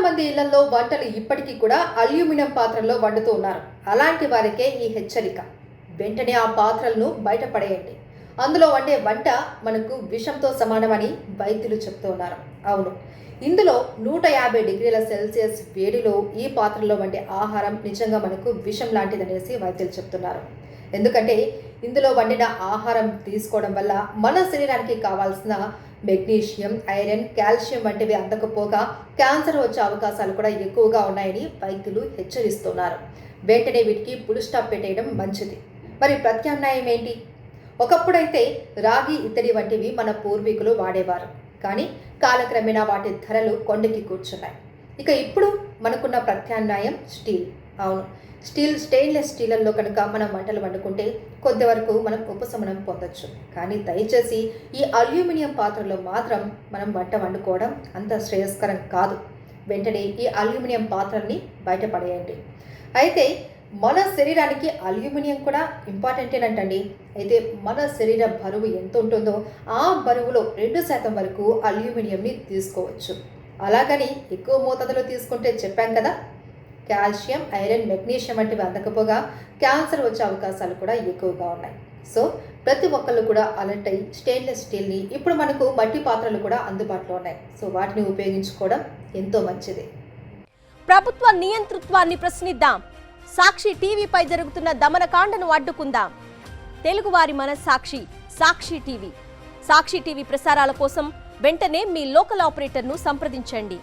మంది ఇళ్లలో వంటలు ఇప్పటికీ కూడా అల్యూమినియం పాత్రల్లో వండుతూ ఉన్నారు. అలాంటి వారికే ఈ హెచ్చరిక. వెంటనే ఆ పాత్రలను బయటపడేయండి. అందులో వండే వంట మనకు విషంతో సమానమని వైద్యులు చెప్తూ ఉన్నారు. అవును, ఇందులో 150 డిగ్రీల సెల్సియస్ వేడిలో ఈ పాత్రలో వండే ఆహారం నిజంగా మనకు విషం లాంటిదనేసి వైద్యులు చెప్తున్నారు. ఎందుకంటే ఇందులో వండిన ఆహారం తీసుకోవడం వల్ల మన శరీరానికి కావాల్సిన మెగ్నీషియం, ఐరన్, కాల్షియం వంటివి అందకపోగా క్యాన్సర్ వచ్చే అవకాశాలు కూడా ఎక్కువగా ఉన్నాయని వైద్యులు హెచ్చరిస్తున్నారు. వెంటనే వీటికి ఫుల్ స్టాప్ పెట్టేయడం మంచిది. మరి ప్రత్యామ్నాయం ఏంటి? ఒకప్పుడైతే రాగి, ఇత్తడి వంటివి మన పూర్వీకులు వాడేవారు. కానీ కాలక్రమేణా వాటి ధరలు కొండకి కూర్చున్నాయి. ఇక ఇప్పుడు మనకున్న ప్రత్యామ్నాయం స్టీల్. అవును, స్టెయిన్లెస్ స్టీల్లో కనుక మనం వంటలు వండుకుంటే కొద్ది వరకు మనం ఉపశమనం పొందొచ్చు. కానీ దయచేసి ఈ అల్యూమినియం పాత్రలో మాత్రం మనం వంట వండుకోవడం అంత శ్రేయస్కరం కాదు. వెంటనే ఈ అల్యూమినియం పాత్రల్ని బయటపడేయండి. అయితే మన శరీరానికి అల్యూమినియం కూడా ఇంపార్టెంటేనంటండి. అయితే మన శరీర బరువు ఎంత ఉంటుందో ఆ బరువులో 2% వరకు అల్యూమినియంని తీసుకోవచ్చు. అలాగని ఎక్కువ మోతాదులో తీసుకుంటే చెప్పాం కదా, కాల్షియం, ఐరన్, మెగ్నీషియం వంటివి అందకపోగా క్యాన్సర్ వచ్చే అవకాశాలు కూడా ఎక్కువగా ఉన్నాయి. సో ప్రతి ఒక్కళ్ళు కూడా అలర్ట్ అయ్యి స్టెయిన్లెస్ స్టీల్ని, ఇప్పుడు మనకు మట్టి పాత్రలు కూడా అందుబాటులో ఉన్నాయి. సో వాటిని ఉపయోగించుకోవడం ఎంతో మంచిది. ప్రభుత్వ నియంతృత్వాన్ని ప్రశ్నిద్దాం. సాక్షి టీవీపై జరుగుతున్న దమనకాండను అడ్డుకుందాం. తెలుగువారి మనస్సాక్షి సాక్షి టీవీ. సాక్షి టీవీ ప్రసారాల కోసం వెంటనే మీ లోకల్ ఆపరేటర్ను సంప్రదించండి.